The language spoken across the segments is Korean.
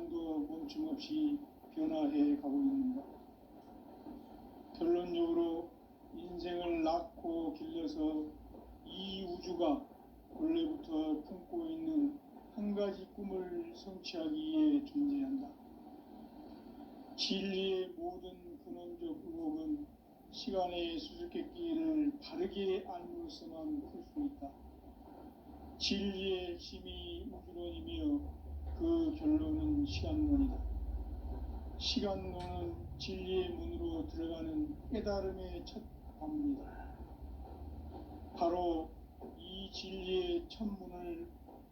시간도 멈춤없이 변화해 가고 있는가. 결론적으로 인생을 낳고 길러서 이 우주가 원래부터 품고 있는 한 가지 꿈을 성취하기 위해 존재한다. 진리의 모든 근원적 의혹은 시간의 수수께끼를 바르게 알므로서만 풀 수 있다. 진리의 핵심이 우주론이며 그 결론은 시간론이다. 시간론은 진리의 문으로 들어가는 깨달음의 첫 관문이다. 바로 이 진리의 첫 문을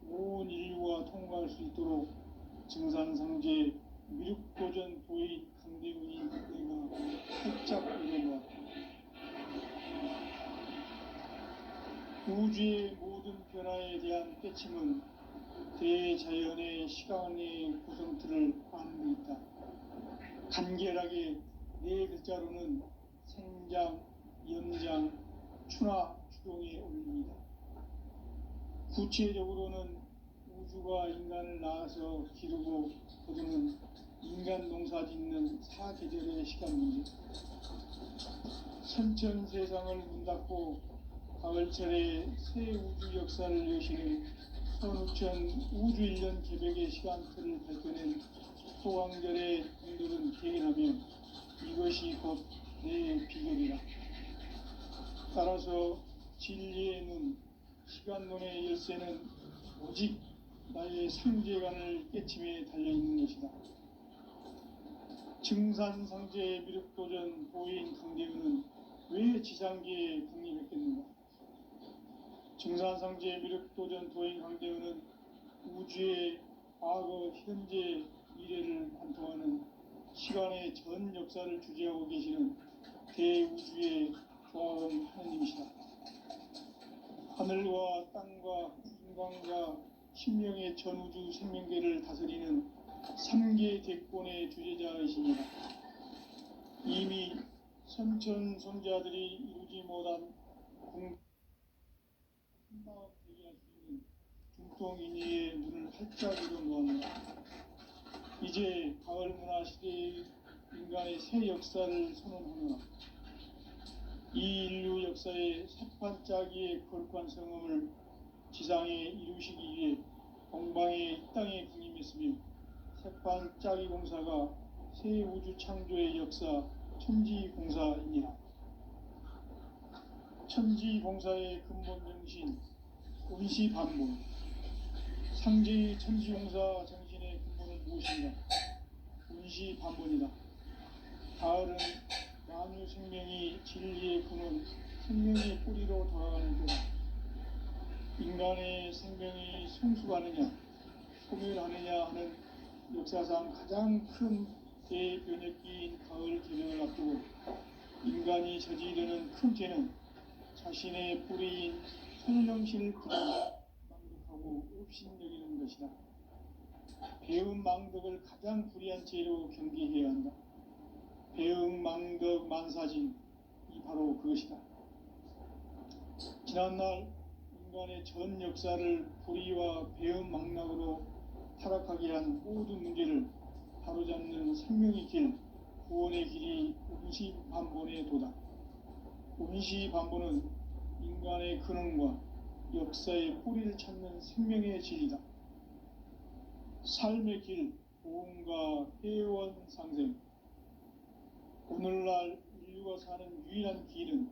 온 인류가 통과할 수 있도록 증산상제 미륵도전 도인 강대훈이 내가 살짝 읽어보았다. 우주의 모든 변화에 대한 깨침은 대자연의 시간의 구성틀을 아는 데 있다. 간결하게 네 글자로는 생장, 연장, 추나 추동에 올립니다. 구체적으로는 우주가 인간을 낳아서 기르고 거두는 인간 농사 짓는 사계절의 시간 문제, 선천 세상을 문 닫고 가을철에 새 우주 역사를 여시는 선우천 우주 1년 개백의 시간틀을 밝혀낸 소강절의 분들은 대견하며 이것이 곧 내 비결이라. 따라서 진리의 눈, 시간론의 열쇠는 오직 나의 상제관을 깨침에 달려있는 것이다. 증산상제의 미륵도전 도인 강대훈은 왜 지상계에 강림했겠는가? 증산상제의 미륵도전 도인 강대훈은 우주의 과거, 현재, 미래를 관통하는 시간의 전 역사를 주재하고 계시는 대우주의 조화음 하느님이시다. 하늘과 땅과 인간과 신명의 전우주 생명계를 다스리는 3계 대권의 주제자이십니다. 이미 선천성자들이 이루지 못한 한마음 대기할 수 있는 중통인의의 문을 활짝 열어놓았다. 이제 가을 문화 시대의 인간의 새 역사를 선언하노라. 이 인류 역사의 새반짝이의 거룩한 성음을 지상에 이루시기 위해 동방의 이 땅에 군림했으며 새반짝이 공사가 새 우주 창조의 역사 천지공사이니라. 천지공사의 근본 정신 운시반본, 상제의 천지공사 정신의 근본은 무엇인가? 운시반본이다. 가을은 만유 생명이 진리의 근원, 생명의 뿌리로 돌아가는 때다. 인간의 생명이 성숙하느냐, 소멸하느냐 하는 역사상 가장 큰 대변혁기인 가을 개명을 앞두고 인간이 저지르는 큰 죄는 자신의 뿌리인 천령신을 그냥 망독하고 업신여기는 것이다. 배음 망덕을 가장 불의한 죄로 경계해야 한다. 배음 망덕 만사진, 이 바로 그것이다. 지난날 인간의 전 역사를 불의와 배음 망락으로 타락하게 한 모든 문제를 바로잡는 생명의 길, 구원의 길이 운시반본의 도다. 운시반본은 인간의 근원과 역사의 뿌리를 찾는 생명의 진리다. 삶의 길, 보험과 회원 상생. 오늘날 인류가 사는 유일한 길은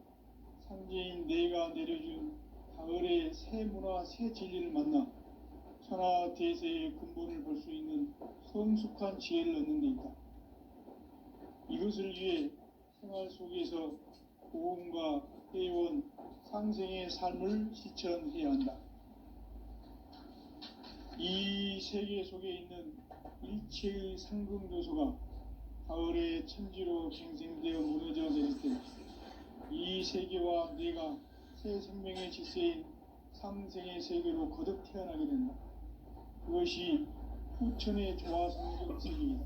상제인 내가 내려준 가을의 새 문화, 새 진리를 만나 천하 대세의 근본을 볼 수 있는 성숙한 지혜를 얻는 데 있다. 이것을 위해 생활 속에서 보험과 회원, 상생의 삶을 실천해야 한다. 이 세계 속에 있는 일체의 상금교소가 가을의 천지로 갱생되어 무너져 내릴 때 이 세계와 내가 새 생명의 질서인 상생의 세계로 거듭 태어나게 된다. 그것이 후천의 조화성경 세계이다.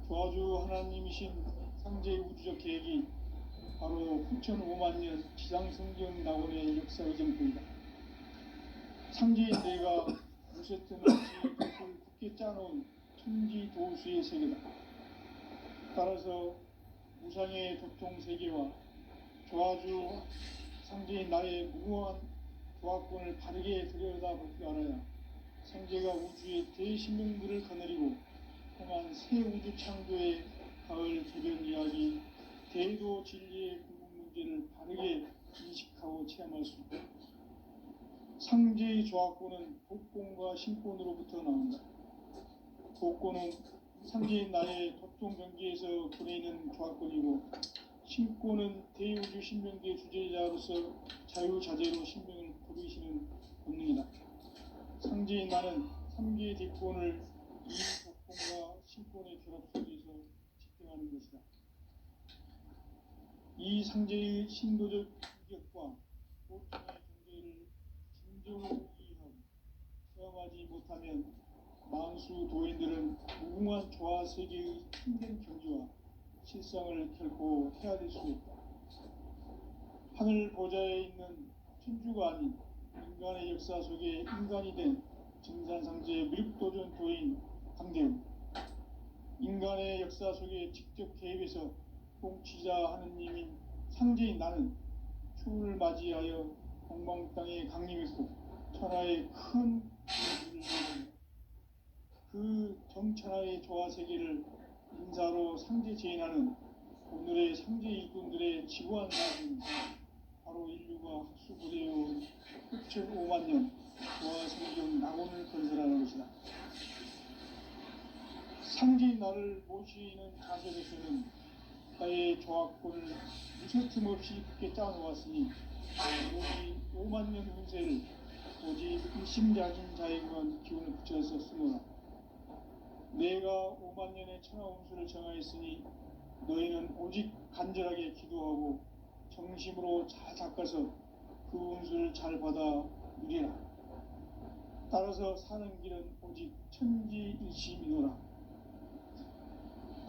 조화주 하나님이신 상제의 우주적 계획이 바로 후천 5만 년 지상성경 낙원의 역사의 정토이다. 상제인 내가 무쇠 틈 없이 벽을 굳게 짜놓은 천지도수의 세계다. 따라서 우상의 도통 세계와 조화주 상제인 나의 무궁한 조합권을 바르게 들여다볼 줄 알아야 생제가 우주의 대신명들을 거느리고 행한 새 우주 창조의 가을 개변 이야기, 대도 진리의 궁극 문제를 바르게 인식하고 체험할 수 있다. 상제의 조합권은 복권과 신권으로부터 나온다. 복권은 상제인 나의 도통 경계에서 보내는 조합권이고, 신권은 대우주 신명계의 주제자로서 자유자재로 신명을 부르시는 본능이다. 상제인 나는 3개의 대권을 이 복권과 신권의 결합 속에서 집행하는 것이다. 이 상제의 신도적 인격과 보통의 경계를 진정으로 이해하고 체험하지 못하면 만수 도인들은 무궁한 조화 세계의 힘든 경지와 실상을 결코 헤아릴 수 없다. 하늘 보좌에 있는 천주가 아닌 인간의 역사 속에 인간이 된 증산상제의 미륵도전 도인 강대우, 인간의 역사 속에 직접 개입해서 통치자 하느님인 상제인 나는 추운을 맞이하여 공방 땅에 강림했고 천하의 큰 그 정천하의 조화 세계를 인사로 상제 제인하는 오늘의 상제 일꾼들의 지구한 사진, 바로 인류가 학수고대해온 6,5만 년 조화 성경 낙원을 건설하는 것이다. 상제인 나를 모시는 자세에서는 나의 조합권을 무서틈 없이 굳게 짜놓았으니 오직 5만 년 운세를 오직 일심작인 자에게만 기운을 붙여서 쓰노라. 내가 5만 년의 천하 운수를 정하였으니 너희는 오직 간절하게 기도하고 정심으로 잘 닦아서 그 운수를 잘 받아 누리라. 따라서 사는 길은 오직 천지일심이노라.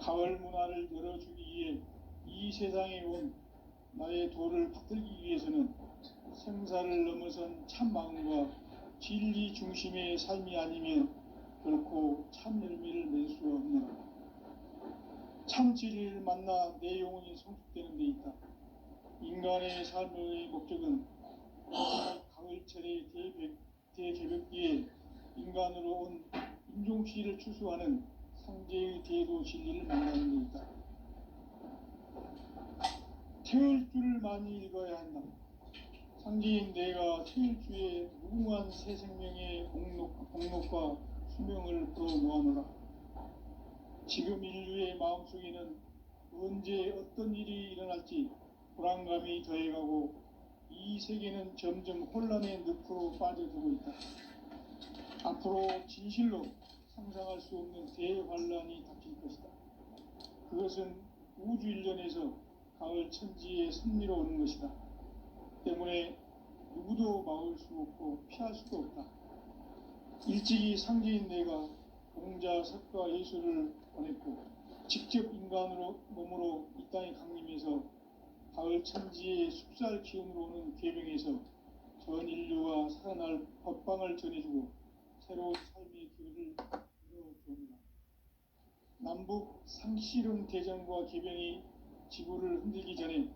가을 문화를 열어주기 위해 이 세상에 온 나의 도를 받들기 위해서는 생사를 넘어선 참 마음과 진리 중심의 삶이 아니면 결코 참 열매를 낼 수 없노라. 참 진리를 만나 내 영혼이 성숙되는 데 있다. 인간의 삶의 목적은 가을철의 대개벽기에 인간으로 온 인종시를 추수하는 상제의 대도 진리를 만나는 데 있다. 태을 줄을 많이 읽어야 한다. 상제인 내가 태을 주의 무궁한 새 생명의 공록과 수명을 불어모아노라. 지금 인류의 마음속에는 언제 어떤 일이 일어날지 불안감이 더해가고 이 세계는 점점 혼란의 늪으로 빠져들고 있다. 앞으로 진실로 상상할 수 없는 대환란이 닥칠 것이다. 그것은 우주 일련에서 가을 천지의 섭리로 오는 것이다. 때문에 누구도 막을 수 없고 피할 수도 없다. 일찍이 상제인 내가 공자, 석가, 예수를 보냈고 직접 인간으로 몸으로 이 땅에 강림해서 가을 천지의 숲살 기운으로 오는 계명에서 전 인류와 살아날 법방을 전해주고 새로운 삶의 길을 열어주옵니다. 남북 상씨름 대전과 개병이 지구를 흔들기 전에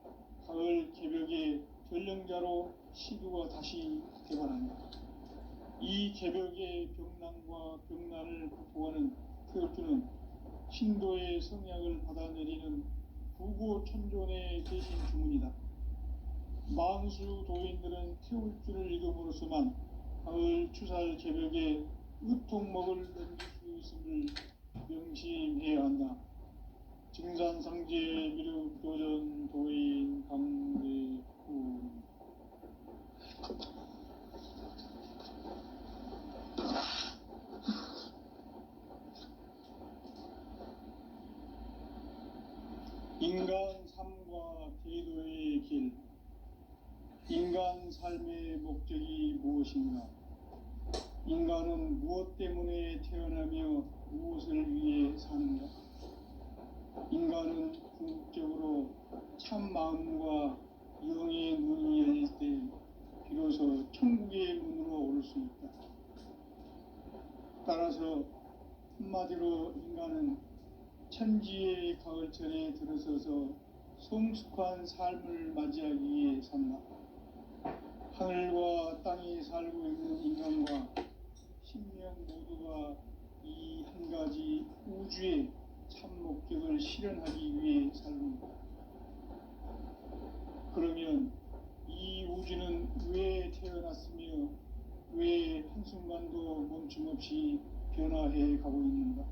가을 개벽의 전령자로 시두가 다시 개발한다. 이 개벽의 병난과 병난을 극복하는 태울주는 신도의 성약을 받아내리는 부고천존의 대신 주문이다. 만수 도인들은 태울주를 읽음으로써만 가을 추살 개벽에 으통목을 넘길 수 있음을 명심해야 한다. 증산상제 미륵도전 도인 강대우. 인간 삶과 대도의 길. 인간 삶의 목적이 무엇인가? 인간은 무엇 때문에 태어나며 무엇을 위해 사는가? 인간은 궁극적으로 참 마음과 영의 문이 열릴 때 비로소 천국의 문으로 오를 수 있다. 따라서 한마디로 인간은 천지의 가을철에 들어서서 성숙한 삶을 맞이하기 위해 산다. 하늘과 땅에 살고 있는 인간과 신명 모두가 이 한 가지 우주의 참 목적을 실현하기 위해 살고 있다. 그러면 이 우주는 왜 태어났으며 왜 한순간도 멈춤없이 변화해 가고 있는가?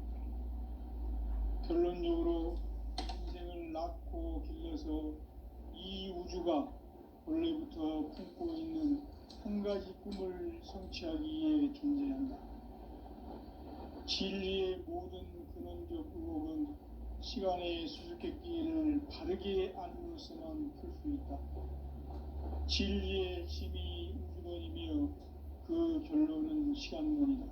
결론적으로 인생을 낳고 길러서 이 우주가 원래부터 품고 있는 한 가지 꿈을 성취하기 위해 존재한다. 진리의 모든 근원적 의혹은 시간의 수수께끼를 바르게 알므로서만 풀 수 있다. 진리의 핵심이 우주론이며 그 결론은 시간론이다.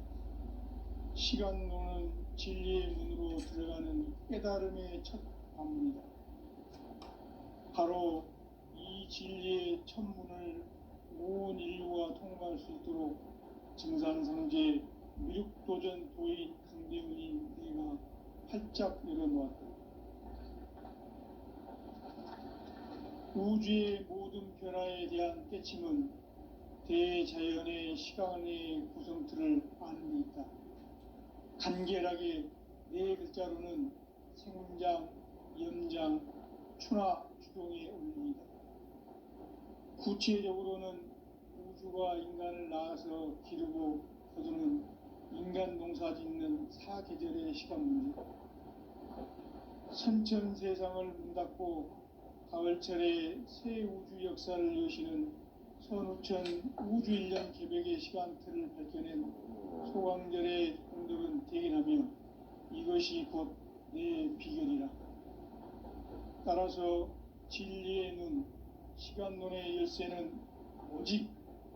시간론은 진리의 문으로 들어가는 깨달음의 첫 관문이다. 바로 이 진리의 첫 문을 온 인류가 통과할 수 있도록 증산상제 미륵도전 도인 강대훈이 내가 활짝 열어놓았다. 우주의 모든 변화에 대한 깨침은 대자연의 시간의 구성틀을 아는 데 있다. 간결하게 네 글자로는 생장, 염장, 추나 추동의 원리이다. 구체적으로는 우주가 인간을 낳아서 기르고 거두는 인간 농사 짓는 사계절의 시간 문제, 선천 세상을 문 닫고 가을철에 새 우주 역사를 여시는 선우천 우주일년 개벽의 시간틀을 밝혀낸 소강절의 공덕은 대견하며 이것이 곧 내 비결이라. 따라서 진리의 눈, 시간론의 열쇠는 오직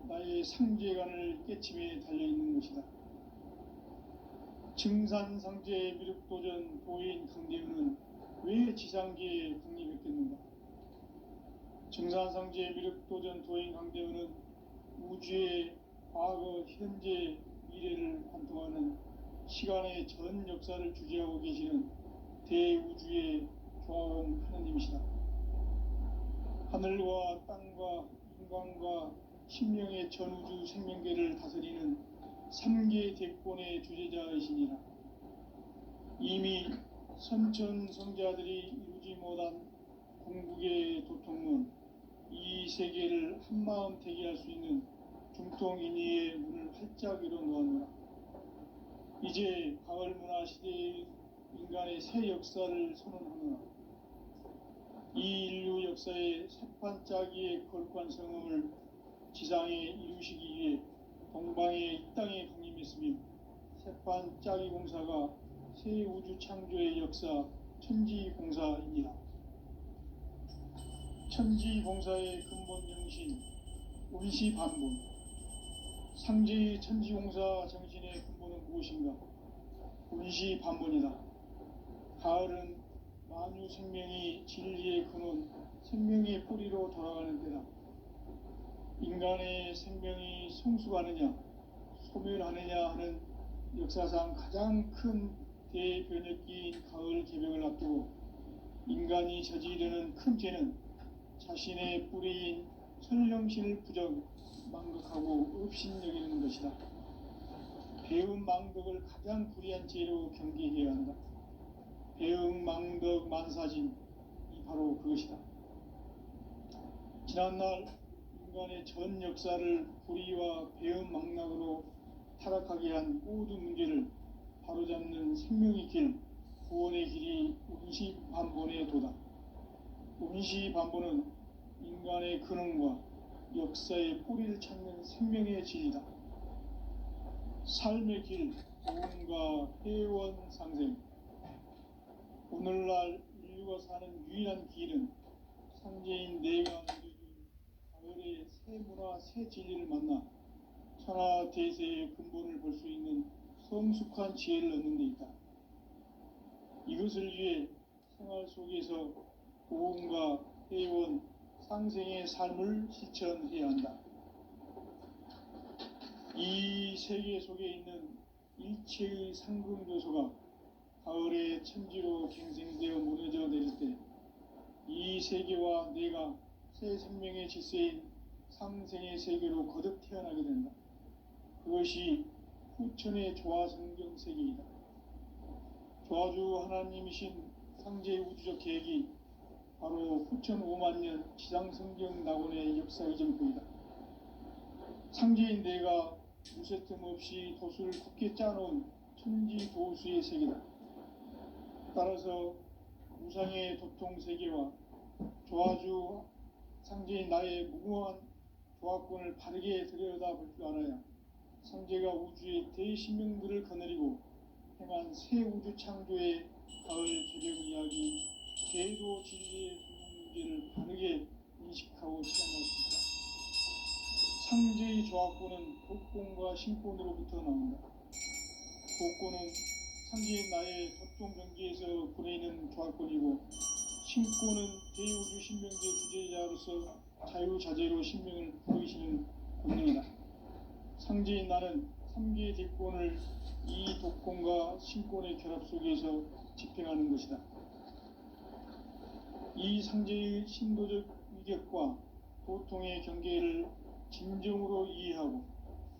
나의 상제관을 깨침에 달려있는 것이다. 증산상제 미륵도전 도인 강대훈은 왜 지상계에 국립했겠는가? 증산상제 미륵도전 도인 강대훈은 우주의 과거, 현재, 미래를 관통하는 시간의 전 역사를 주재하고 계시는 대우주의 조화원 하느님이시다. 하늘과 땅과 인간과 신명의 전우주 생명계를 다스리는 3계 대권의 주재자이시니라. 이미 선천성자들이 이루지 못한 궁극의 도통론, 이 세계를 한마음 대기할 수 있는 중통인의의 문을 활짝 열어놓았노라. 이제 가을 문화 시대의 인간의 새 역사를 선언하노라. 이 인류 역사의 새판짜기의 거룩한 성음을 지상에 이루시기 위해 동방의 이 땅에 강림했으며 새판짜기 공사가 새 우주 창조의 역사 천지공사이니라. 천지공사의 근본 정신 운시반본, 상제의 천지공사 정신의 근본은 무엇인가? 운시반본이다. 가을은 만유 생명이 진리의 근원, 생명의 뿌리로 돌아가는 때다. 인간의 생명이 성숙하느냐, 소멸하느냐 하는 역사상 가장 큰 대변혁기인 가을 개벽을 앞두고 인간이 저지르는 큰 죄는 자신의 뿌리인 설령신을 부정, 망극하고 업신여기는 것이다. 배움 망덕을 가장 불의한 죄로 경계해야 한다. 배움 망덕 만사진, 이 바로 그것이다. 지난날 인간의 전 역사를 불의와 배움 망락으로 타락하게 한 모든 문제를 바로잡는 생명의 길, 구원의 길이 운시반본의 도다. 운시반본은 인간의 근원과 역사의 뿌리를 찾는 생명의 진리다. 삶의 길, 도움과 회원 상생. 오늘날 인류가 사는 유일한 길은 상제인 내가 내려준 가을의 새 문화, 새 진리를 만나 천하 대세의 근본을 볼 수 있는 성숙한 지혜를 얻는 데 있다. 이것을 위해 생활 속에서 도움과 회원, 상생의 삶을 실천해야 한다. 이 세계 속에 있는 일체의 상금조소가 가을의 천지로 갱생되어 무너져 내릴 때 이 세계와 내가 새 생명의 질서인 상생의 세계로 거듭 태어나게 된다. 그것이 후천의 조화성경 세계이다. 조화주 하나님이신 상제의 우주적 계획이 바로 후천 5만년 지상성경 낙원의 역사의 전부이다. 상제인 내가 무쇠틈 없이 도수를 굳게 짜놓은 천지도수의 세계다. 따라서 우상의 도통세계와 조화주 상제인 나의 무궁한 조화권을 바르게 들여다볼 줄 알아야 상제가 우주의 대신명들을 거느리고 행한 새 우주 창조의 가을 개벽 이야기, 계도 진리의 문제를 바르게 인식하고 체험할 수 있다. 상제의 조화권은 독권과 신권으로부터 나온다. 독권은 상제인 나의 도통 경계에서 보내는 조화권이고, 신권은 대우주 신명제 주제자로서 자유자재로 신명을 보이시는 권능이다. 상제인 나는 3개의 대권을 이 독권과 신권의 결합 속에서 집행하는 것이다. 이 상제의 신도적 위격과 도통의 경계를 진정으로 이해하고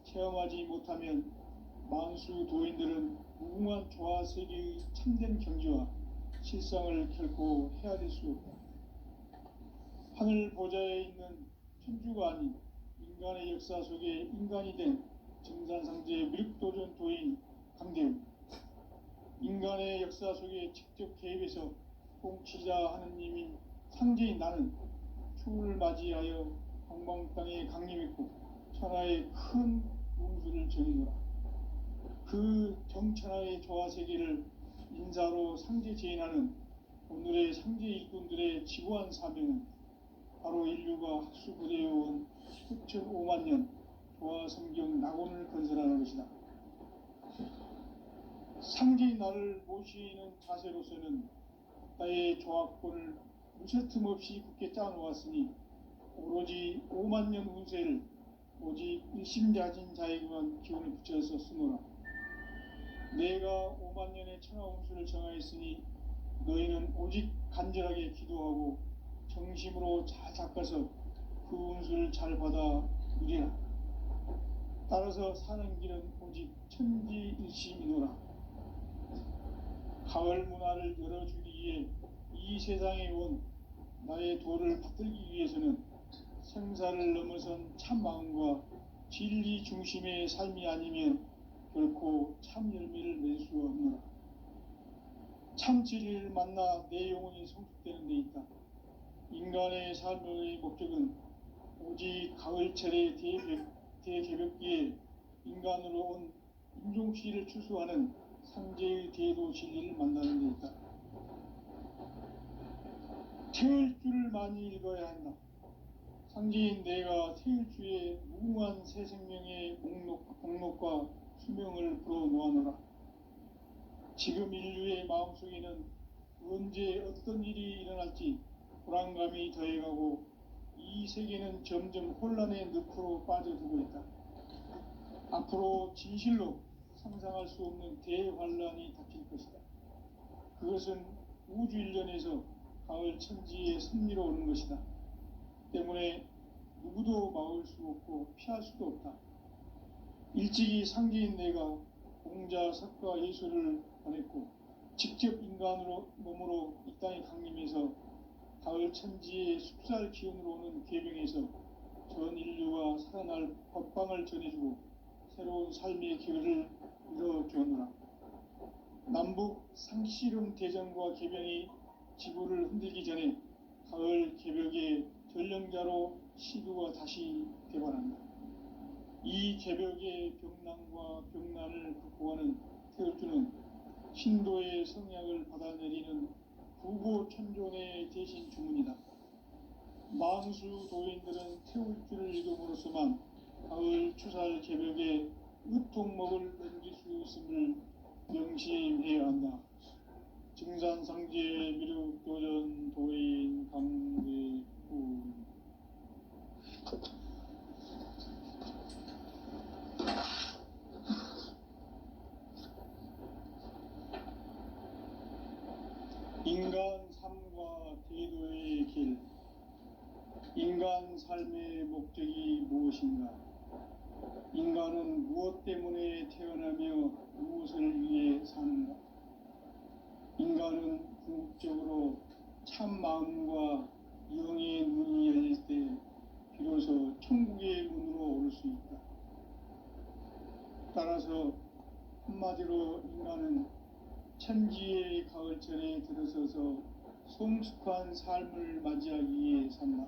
체험하지 못하면 만수 도인들은 무궁한 조화 세계의 참된 경지와 실상을 결코 헤아릴 수 없다. 하늘 보좌에 있는 천주가 아닌 인간의 역사 속에 인간이 된 증산상제의 미륵도전 도인 강대우, 인간의 역사 속에 직접 개입해서 통치자 하느님인 상제인 나는 추를 맞이하여 방방 땅에 강림했고 천하의 큰 웅수를 정의노라. 그 정천하의 조화세계를 인사로 상제 제인하는 오늘의 상제 일꾼들의 지구한 사명은 바로 인류가 학수부대해온 수천 5만 년 조화성경 낙원을 건설하는 것이다. 상제인 나를 모시는 자세로서는 나의 조화권을 무쇠틈 없이 굳게 짜놓았으니 오로지 5만 년 운세를 오직 일심자진 자에게만 기운을 붙여서 쓰노라. 내가 5만 년의 천하 운수를 정하였으니 너희는 오직 간절하게 기도하고 정심으로 잘 닦아서 그 운수를 잘 받아 누리라. 따라서 사는 길은 오직 천지일심이노라. 가을 문화를 열어주기 위해 이 세상에 온 나의 도를 받들기 위해서는 생사를 넘어선 참 마음과 진리 중심의 삶이 아니면 결코 참 열매를 맺을 수 없노라. 참 진리를 만나 내 영혼이 성숙되는 데 있다. 인간의 삶의 목적은 오직 가을철의 대개벽기에 인간으로 온 인종씨를 추수하는 상제의 대도 진리를 만나는 데 있다. 태을 줄을 많이 읽어야 한다. 상제인 내가 태일주의 무궁한 새 생명의 목록과 수명을 불어놓아노라. 지금 인류의 마음속에는 언제 어떤 일이 일어날지 불안감이 더해가고 이 세계는 점점 혼란의 늪으로 빠져들고 있다. 앞으로 진실로 상상할 수 없는 대환란이 닥칠 것이다. 그것은 우주 일련에서 가을 천지의 섭리로 오는 것이다. 때문에 누구도 막을 수 없고 피할 수도 없다. 일찍이 상제인 내가 공자, 석가, 예수를 보냈고 직접 인간으로 몸으로 이 땅에 강림해서 가을 천지의 숲살 기운으로 오는 계병에서 전 인류가 살아날 법방을 전해주고 새로운 삶의 기회를 이뤄주었노라. 남북 상씨름 대전과 계병이 지구를 흔들기 전에 가을 개벽의 전령자로 시두가 다시 개발한다. 이 개벽의 병난과 병난을 극복하는 태울주는 신도의 성약을 받아내리는 부고천존의 대신 주문이다. 만수 도인들은 태울주를 이름으로서만 가을 추살 개벽의 으통목을 넘길 수 있음을 명심해야 한다. 증산상제 미륵도전 도인 강대우. 인간 삶과 태도의 길. 인간 삶의 목적이 무엇인가? 인간은 무엇 때문에 태어나며 무엇을 위해 사는가? 인간은 궁극적으로 참 마음과 영의 눈이 열릴 때 비로소 천국의 문으로 오를 수 있다. 따라서 한마디로 인간은 천지의 가을철에 들어서서 성숙한 삶을 맞이하기 위해 산다.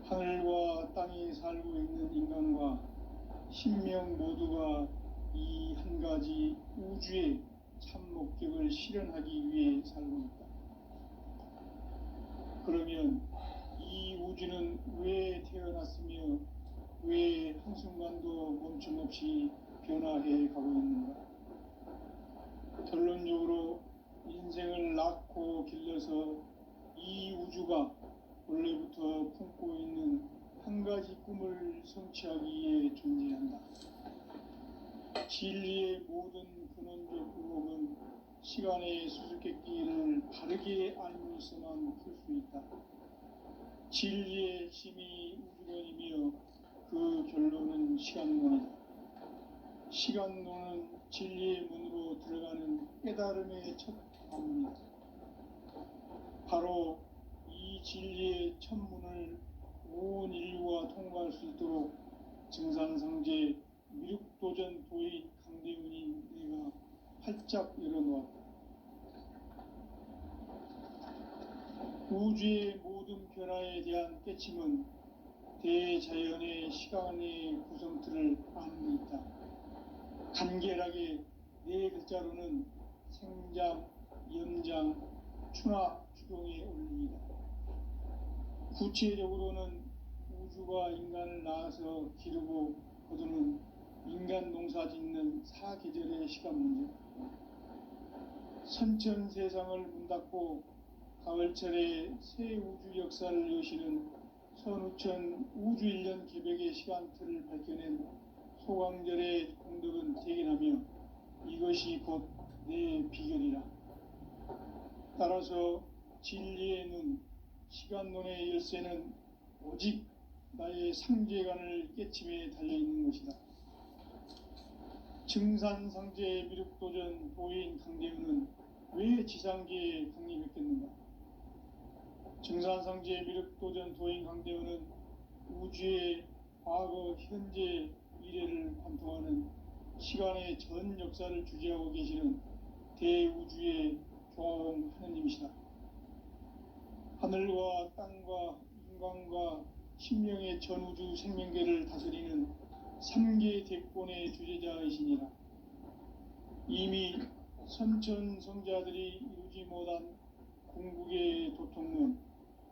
하늘과 땅에 살고 있는 인간과 신명 모두가 이 한 가지 우주의 참 목적을 실현하기 위해 살고 있다. 그러면 이 우주는 왜 태어났으며 왜 한순간도 멈춤없이 변화해 가고 있는가? 결론적으로 인생을 낳고 길러서 이 우주가 원래부터 품고 있는 한 가지 꿈을 성취하기 위해 존재한다. 진리의 모든 근원적 의혹은 시간의 수수께끼를 바르게 알면서만 풀 수 있다. 진리의 힘이 우주론이며 그 결론은 시간론이다. 시간론은 진리의 문으로 들어가는 깨달음의 첫 관문이다. 바로 이 진리의 첫 문을 온 인류가 통과할 수 있도록 증산상제 미륵도전 도인 강대훈이 내가 활짝 열어놓았다. 우주의 모든 변화에 대한 깨침은 대자연의 시간의 구성틀을 아는 데 있다. 간결하게 네 글자로는 생장, 연장, 추나 추동의 원리이다. 구체적으로는 우주가 인간을 낳아서 기르고 거두는 인간 농사 짓는 사계절의 시간 문제. 선천 세상을 문 닫고 가을철에 새 우주 역사를 여시는 선우천 우주 1년 개백의 시간틀을 밝혀낸 소강절의 공덕은 대견하며 이것이 곧 내 비결이라. 따라서 진리의 눈, 시간론의 열쇠는 오직 나의 상제관을 깨침에 달려있는 것이다. 증산상제 미륵도전 도인 강대훈은 왜 지상계에 강림했겠는가? 증산상제 미륵도전 도인 강대훈은 우주의 과거, 현재, 미래를 관통하는 시간의 전 역사를 주재하고 계시는 대우주의 종합 하느님이시다. 하늘과 땅과 인간과 신명의 전우주 생명계를 다스리는 3계 대권의 주제자이시니라. 이미 선천성자들이 이루지 못한 궁극의 도통론,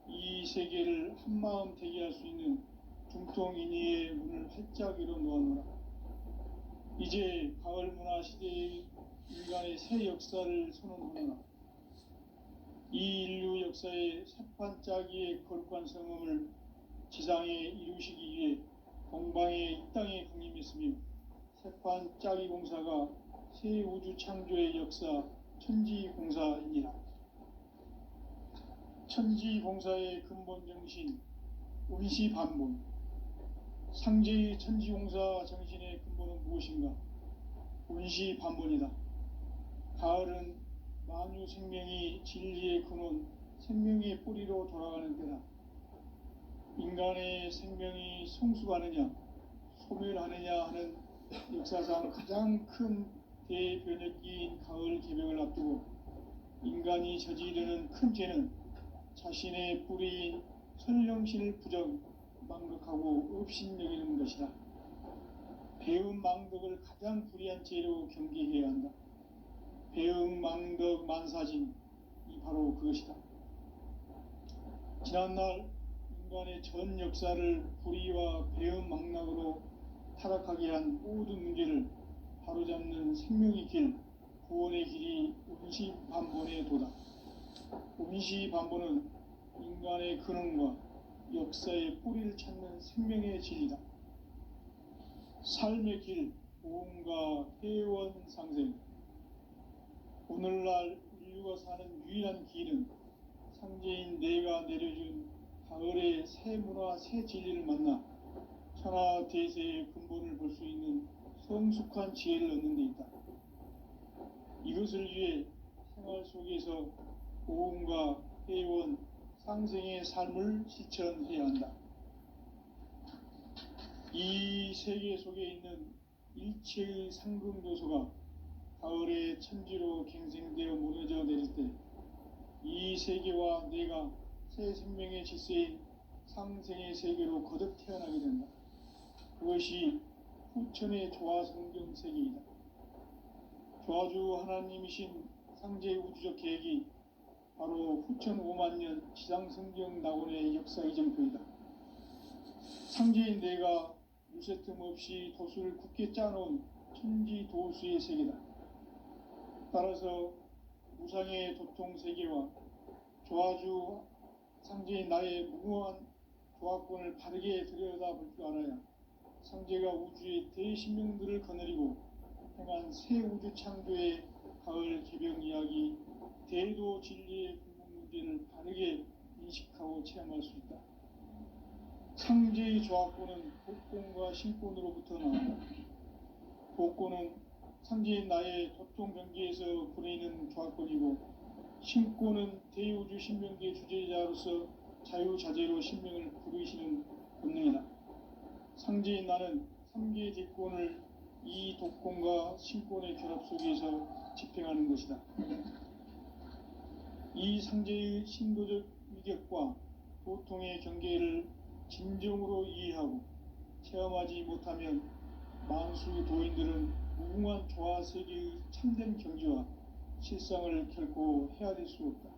이 세계를 한마음 되게 할 수 있는 중통인의의 문을 활짝 열어놓아노라. 이제 가을 문화 시대의 인간의 새 역사를 선언하노라. 이 인류 역사의 새판짜기의 거룩한 성음을 지상에 이루시기 위해 동방의 이 땅에 강림했으며 새판짜기 공사가 새 우주 창조의 역사 천지공사이니라. 천지공사의 근본 정신 운시반본. 상제의 천지공사 정신의 근본은 무엇인가? 운시반본이다. 가을은 만유 생명이 진리의 근원, 생명의 뿌리로 돌아가는 때다. 인간의 생명이 성숙하느냐, 소멸하느냐 하는 역사상 가장 큰 대변혁기인 가을 개벽을 앞두고 인간이 저지르는 큰 죄는 자신의 뿌리인 설령실 부정, 망극하고 업신여기는 것이다. 배움 망덕을 가장 불의한 죄로 경계해야 한다. 배움 망덕 만사진이 바로 그것이다. 지난날 인간의 전 역사를 불의와 배움 망락으로 타락하게 한 모든 문제를 바로잡는 생명의 길, 구원의 길이 운시반본의 도다. 운시반본은 인간의 근원과 역사의 뿌리를 찾는 생명의 진리다. 삶의 길, 보험과 회원상생. 오늘날 인류가 사는 유일한 길은 상제인 내가 내려준 가을의 새 문화 새 진리를 만나 천하 대세의 근본을 볼 수 있는 성숙한 지혜를 얻는 데 있다. 이것을 위해 생활 속에서 고음과 회원, 상생의 삶을 실천해야 한다. 이 세계 속에 있는 일체의 상금도소가 가을의 천지로 갱생되어 무너져 내릴 때 이 세계와 내가 새 생명의 질서인 상생의 세계로 거듭 태어나게 된다. 그것이 후천의 조화성경 세계이다. 조화주 하나님이신 상제의 우주적 계획이 바로 후천 5만년 지상성경 낙원의 역사 이정표이다. 상제인 내가 물새 틈 없이 도수를 굳게 짜놓은 천지도수의 세계다. 따라서 무상의 도통세계와 조화주 상제인 나의 무궁한 조화권을 바르게 들여다볼 줄 알아야 상제가 우주의 대신명들을 거느리고 행한 새 우주 창조의 가을 개병 이야기, 대도 진리의 근본 문제를 바르게 인식하고 체험할 수 있다. 상제의 조화권은 복권과 신권으로부터 나온다. 복권은 상제인 나의 도통 경계에서 보내는 조화권이고, 신권은 대우주 신명계의 주제자로서 자유자재로 신명을 부르시는 본능이다. 상제인 나는 3개의 대권을 이 독권과 신권의 결합 속에서 집행하는 것이다. 이 상제의 신도적 위격과 도통의 경계를 진정으로 이해하고 체험하지 못하면 만수 도인들은 무궁한 조화 세계의 참된 경지와 실상을 결코 헤아릴 수 없다.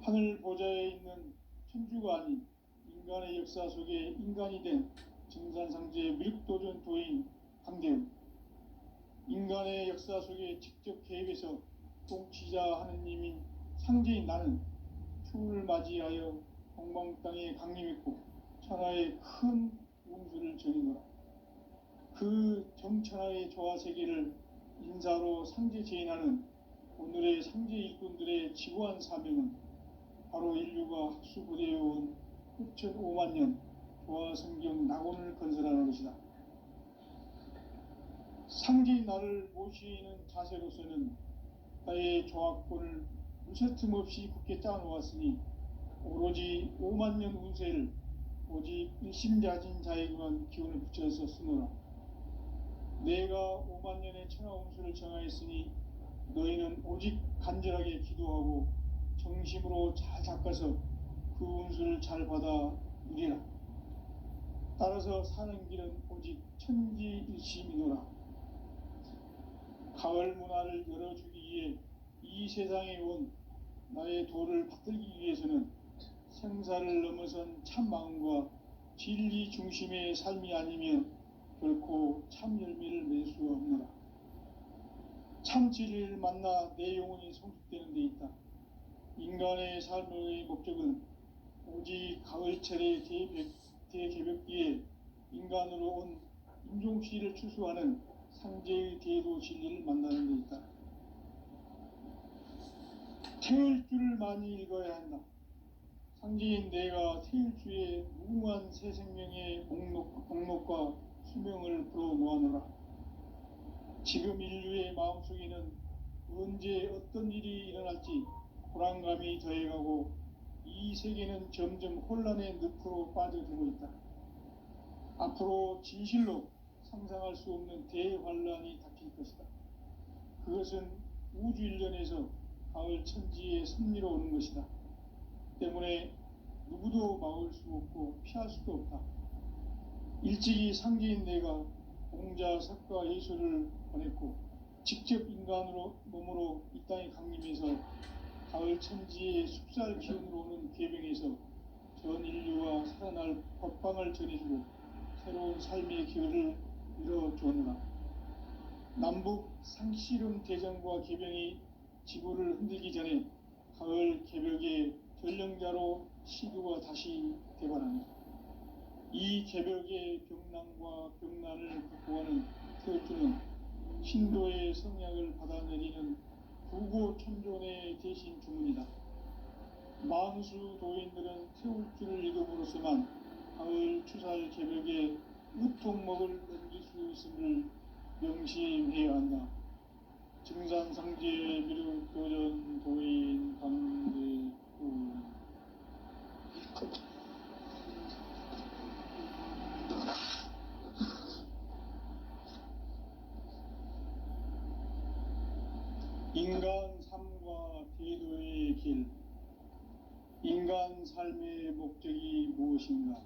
하늘 보좌에 있는 천주가 아닌 인간의 역사 속에 인간이 된 증산상제의 밀도전 도인 강대훈, 인간의 역사 속에 직접 개입해서 통치자 하느님인 상제인 나는 추후를 맞이하여 동방 땅에 강림했고 천하의 큰 운수를 전이노라. 그 정천하의 조화세계를 인사로 상제 제인하는 오늘의 상제 일꾼들의 지구한 사명은 바로 인류가 학수부대해온 후천 5만년 조화성경 낙원을 건설하는 것이다. 상제인 나를 모시는 자세로서는 나의 조화권을 물새 틈 없이 굳게 짜놓았으니 오로지 5만년 운세를 오직 일심자진 자에게만 기운을 붙여서 쓰노라. 내가 5만년의 천하 운수를 정하였으니 너희는 오직 간절하게 기도하고 정심으로 잘 닦아서 그 운수를 잘 받아 누리라. 따라서 사는 길은 오직 천지일심이노라. 가을 문화를 열어주기 위해 이 세상에 온 나의 도를 받들기 위해서는 생사를 넘어선 참 마음과 진리 중심의 삶이 아니면 결코 참 열매를 맺을 수가 없노라. 참 진리를 만나 내 영혼이 성숙되는 데 있다. 인간의 삶의 목적은 오직 가을철의 대개벽기에 인간으로 온 인종시를 추수하는 상제의 대도 진리를 만나는 데 있다. 태일주를 많이 읽어야 한다. 상제인 내가 태일주의 무궁한 새 생명의 목록과 수명을 불어 모아놓으라. 지금 인류의 마음속에는 언제 어떤 일이 일어날지 불안감이 더해가고 이 세계는 점점 혼란의 늪으로 빠져들고 있다. 앞으로 진실로 상상할 수 없는 대환란이 닥칠 것이다. 그것은 우주 일련에서 가을 천지의 섭리로 오는 것이다. 때문에 누구도 막을 수 없고 피할 수도 없다. 일찍이 상제인 내가 공자, 석가, 예수를 보냈고 직접 인간으로 몸으로 이 땅에 강림해서 가을 천지의 숲살 기운으로 오는 괴병에서 전 인류와 살아날 법방을 전해주고 새로운 삶의 기회를 이뤄주었노라. 남북 상씨름 대전과 개병이 지구를 흔들기 전에 가을 개벽의 전령자로 시두가 다시 대발한다. 이 개벽의 병난과 병난을 극복하는 태어주는 신도의 성약을 받아내리는 구고천존의 대신 주문이다. 만수 도인들은 태울 줄을 이름으로서만 가을 추살 개벽에 우통먹을 넘길 수 있음을 명심해야 한다. 증산상제 미륵도전 도인 강대우. 인간 삶과 대도의 길. 인간 삶의 목적이 무엇인가?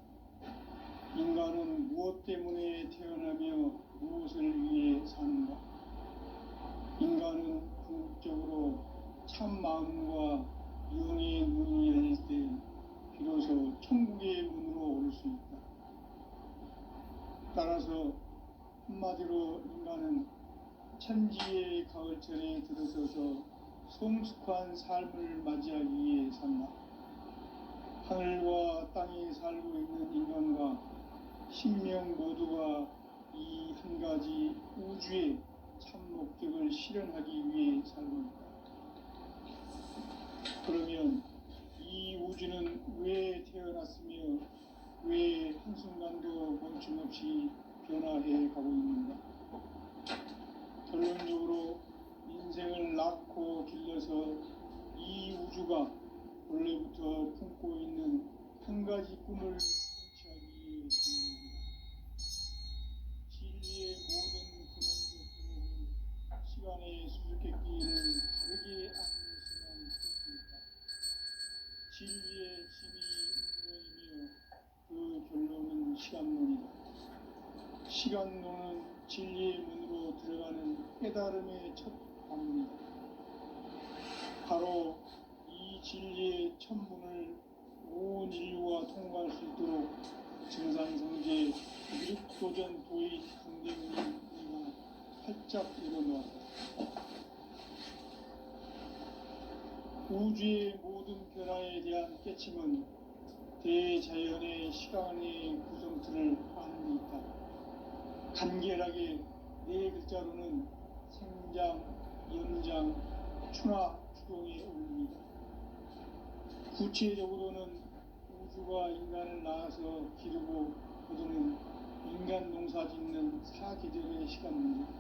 인간은 무엇 때문에 태어나며 무엇을 위해 사는가? 인간은 궁극적으로 참 마음과 영의 문이 열릴 때 비로소 천국의 문으로 올 수 있다. 따라서 한마디로 인간은 천지의 가을철에 들어서서 성숙한 삶을 맞이하기 위해 산다. 하늘과 땅에 살고 있는 인간과 신명 모두가 이 한 가지 우주의 참 목적을 실현하기 위해 살고 있다. 그러면 이 우주는 왜 태어났으며 왜 한순간도 멈춤없이 변화해 가고 있는가? 결론적으로 인생을 낳고 길러서 이 우주가 원래부터 품고 있는 한 가지 꿈을 성취하기 위해 진행합니다. 진리의 모든 근원적 근원은 시간의 수수께끼를 다르게 안으로서만 그렇습니다. 진리의 힘이 인문이며 그 결론은 시간론이다. 시간론은 진리의 문으로 들어가는 깨달음의 첫 관문이다. 바로 이 진리의 첫 문을 온 인류가 통과할 수 있도록 증산성제 미륵도전 도인 강대훈이 활짝 열어놓았다. 우주의 모든 변화에 대한 깨침은 대자연의 시간의 구성틀을 아는 데 있다. 간결하게 네 글자로는 생장, 연장, 추나 추동에 올립니다. 구체적으로는 우주가 인간을 낳아서 기르고 거두는 인간 농사 짓는 사계절의 시간 문제.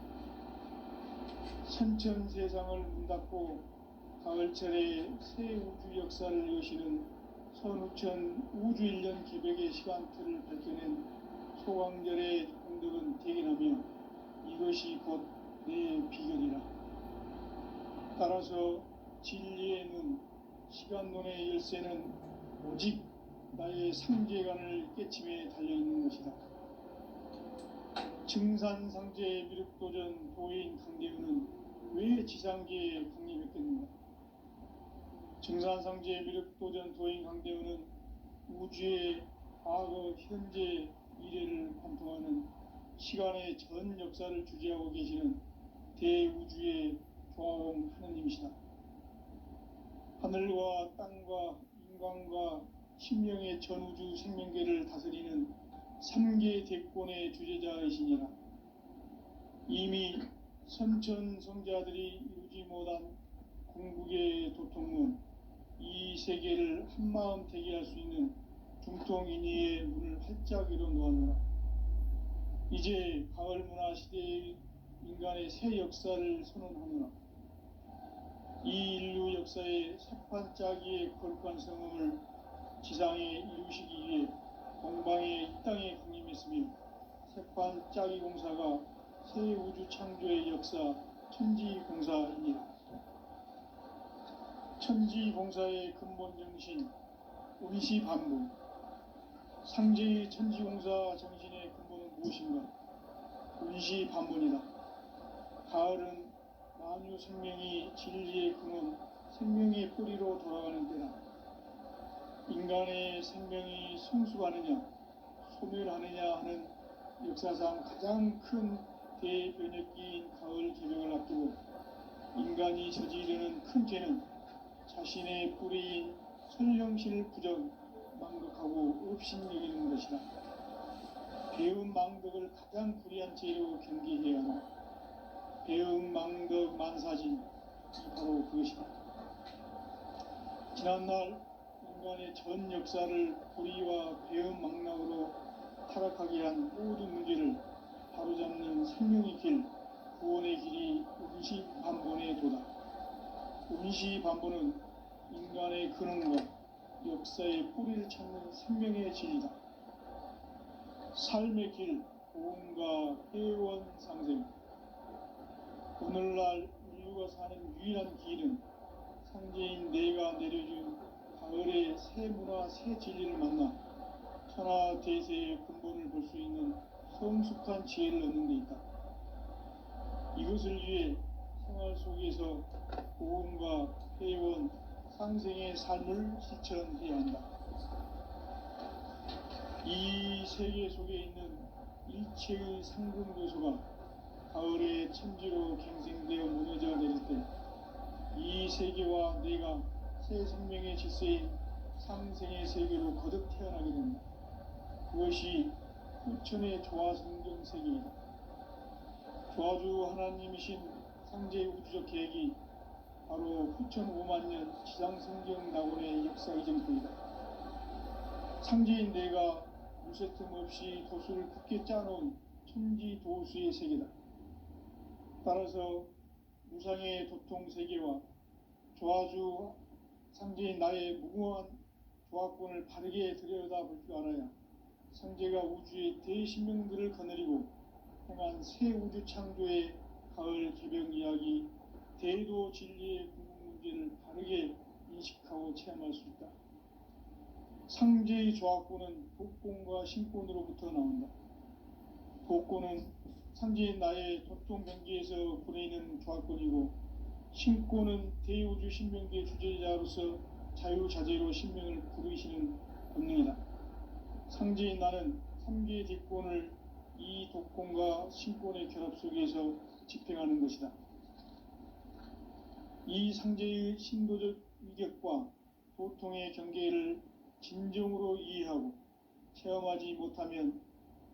선천 세상을 문 닫고 가을철에 새 우주 역사를 여시는 선우천 우주 1년 기백의 시간틀을 밝혀낸 소광절의 공덕은 대견하며 이것이 곧 내 비결이라. 따라서 진리의 눈, 시간론의 열쇠는 오직 나의 상계관을 깨침에 달려있는 것이다. 증산상제 미륵도전 도인 강대훈은 왜 지상계에 강림했겠는가? 증산상제 미륵도전 도인 강대훈은 우주의 과거, 현재, 미래를 관통하는 시간의 전 역사를 주재하고 계시는 대우주의 조화홍 하느님이시다. 하늘과 땅과 인간과 신명의 전우주 생명계를 다스리는 3계 대권의 주재자이시니라. 이미 선천성자들이 이루지 못한 궁극의 도통문, 이 세계를 한마음 되게 할 수 있는 중통인의의 문을 활짝 열어놓았노라. 이제 가을 문화 시대의 인간의 새 역사를 선언하노라. 이 인류 역사의 새판짜기의 거룩한 성음을 지상에 이루시기 위해 동방의 이 땅에 강림했으며 새판짜기 공사가 새 우주 창조의 역사 천지공사이니라. 천지공사의 근본 정신 의시반복. 상제의 천지공사 정신의 근본은 무엇인가? 의시반복이다. 가을은 만유 생명이 진리의 근원, 생명의 뿌리로 돌아가는 때다. 인간의 생명이 성숙하느냐, 소멸하느냐 하는 역사상 가장 큰 대변혁기인 가을 개벽을 앞두고 인간이 저지르는 큰 죄는 자신의 뿌리인 선령실 부정, 망덕하고 업신여기는 것이다. 배움 망덕을 가장 불의한 죄로 경계해야 하나. 배움 망덕 만사진, 바로 그것이다. 지난날 인간의 전 역사를 불의와 배은망락으로 타락하게 한 모든 문제를 바로잡는 생명의 길, 구원의 길이 운시반본의 도다. 운시반본은 인간의 근원과 역사의 뿌리를 찾는 생명의 진리다. 삶의 길, 보험과 회원 상생. 오늘날 인류가 사는 유일한 길은 상제인 내가 내려준 가을의 새 문화, 새 진리를 만나 천하 대세의 근본을 볼 수 있는 성숙한 지혜를 얻는 데 있다. 이것을 위해 생활 속에서 보험과 회원, 상생의 삶을 실천해야 한다. 이 세계 속에 있는 일체의 상금 요소가 가을의 천지로 갱생되어 무너져 내릴 때 이 세계와 내가 새 생명의 질서인 상생의 세계로 거듭 태어나게 된다. 그것이 후천의 조화성경 세계이다. 조화주 하나님이신 상제 우주적 계획이 바로 후천 5만 년 지상성경 낙원의 역사 이정표이다. 상제인 내가 무쇠틈 없이 도수를 굳게 짜놓은 천지 도수의 세계다. 따라서 무상의 도통 세계와 조화주 상제인 나의 무궁한 조화권을 바르게 들여다볼 줄 알아야 상제가 우주의 대신명들을 거느리고 행한 새 우주 창조의 가을 개병 이야기, 대도 진리의 궁극 문제를 바르게 인식하고 체험할 수 있다. 상제의 조화권은 독권과 신권으로부터 나온다. 독권은 상제인 나의 도통 경계에서 보내는 조화권이고, 신권은 대우주 신명계 주제자로서 자유자재로 신명을 부르시는 본능이다. 상제인 나는 3개의 뒷권을 이 독권과 신권의 결합 속에서 집행하는 것이다. 이 상제의 신도적 위격과 도통의 경계를 진정으로 이해하고 체험하지 못하면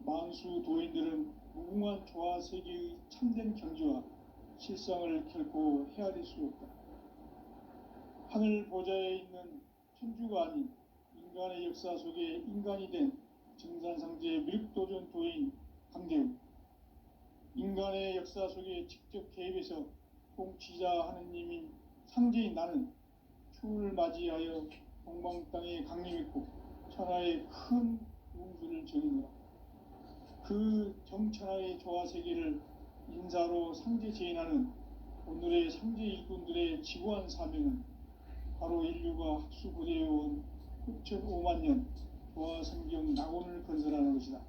만수 도인들은 무궁한 조화 세계의 참된 경지와 실상을 결코 헤아릴 수 없다. 하늘 보좌에 있는 천주가 아닌 인간의 역사 속에 인간이 된 정산상제의 미륵도전 도인 강대우, 인간의 역사 속에 직접 개입해서 통치자 하느님인 상제인 나는 추운을 맞이하여 동방 땅에 강림했고 천하의 큰 운수를 정의노라. 그 정천하의 조화 세계를 인사로 상제 제인하는 오늘의 상제 일꾼들의 지구한 사명은 바로 인류가 학수고대해온 후천 5만 년 조화 성경 낙원을 건설하는 것이다.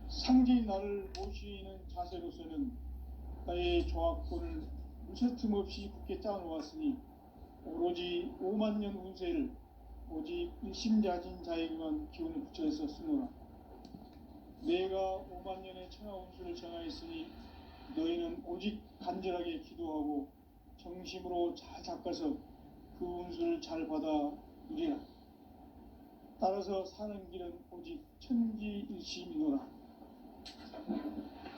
상제인 나를 모시는 자세로서는 나의 조화권을 무쇠틈 없이 굳게 짜놓았으니 오로지 5만 년 운세를 오직 일심자진 자에게만 기운을 붙여서 쓰노라. 내가 5만 년의 천하 운수를 정하였으니 너희는 오직 간절하게 기도하고 정심으로 잘 닦아서 그 운수를 잘 받아 누리라. 따라서 사는 길은 오직 천지일심이노라.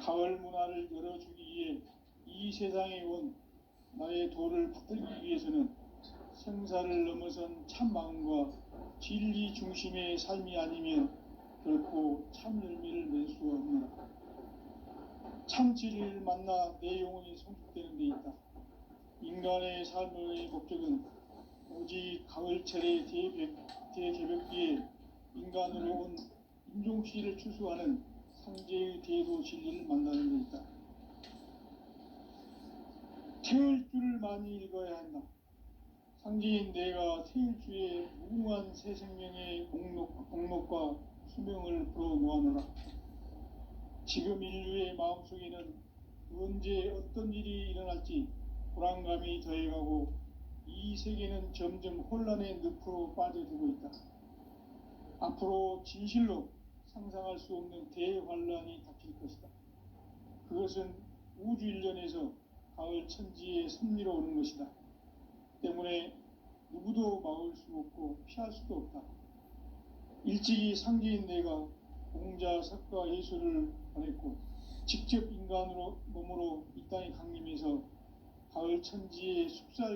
가을 문화를 열어주기 위해 이 세상에 온 나의 도를 받들기 위해서는 생사를 넘어선 참 마음과 진리 중심의 삶이 아니면 결코 참 열매를 낼 수 없노라. 참 진리를 만나 내 영혼이 성숙되는 데 있다. 인간의 삶의 목적은 오직 가을철의 대개벽기에 인간으로 온 인종씨를 추수하는 상제의 대도 진리를 만나는 데 있다. 태을 줄을 많이 읽어야 한다. 상제인 내가 태일주의 무궁한 새 생명의 목록과 수명을 불어놓아노라. 지금 인류의 마음속에는 언제 어떤 일이 일어날지 불안감이 더해가고 이 세계는 점점 혼란의 늪으로 빠져들고 있다. 앞으로 진실로 상상할 수 없는 대환란이 닥칠 것이다. 그것은 우주 일련에서 가을 천지의 섭리로 오는 것이다. 때문에 누구도 막을 수 없고 피할 수도 없다. 일찍이 상제인 내가 공자, 석가, 예수를 보냈고 직접 인간으로 몸으로 이 땅에 강림해서 천지의 숲살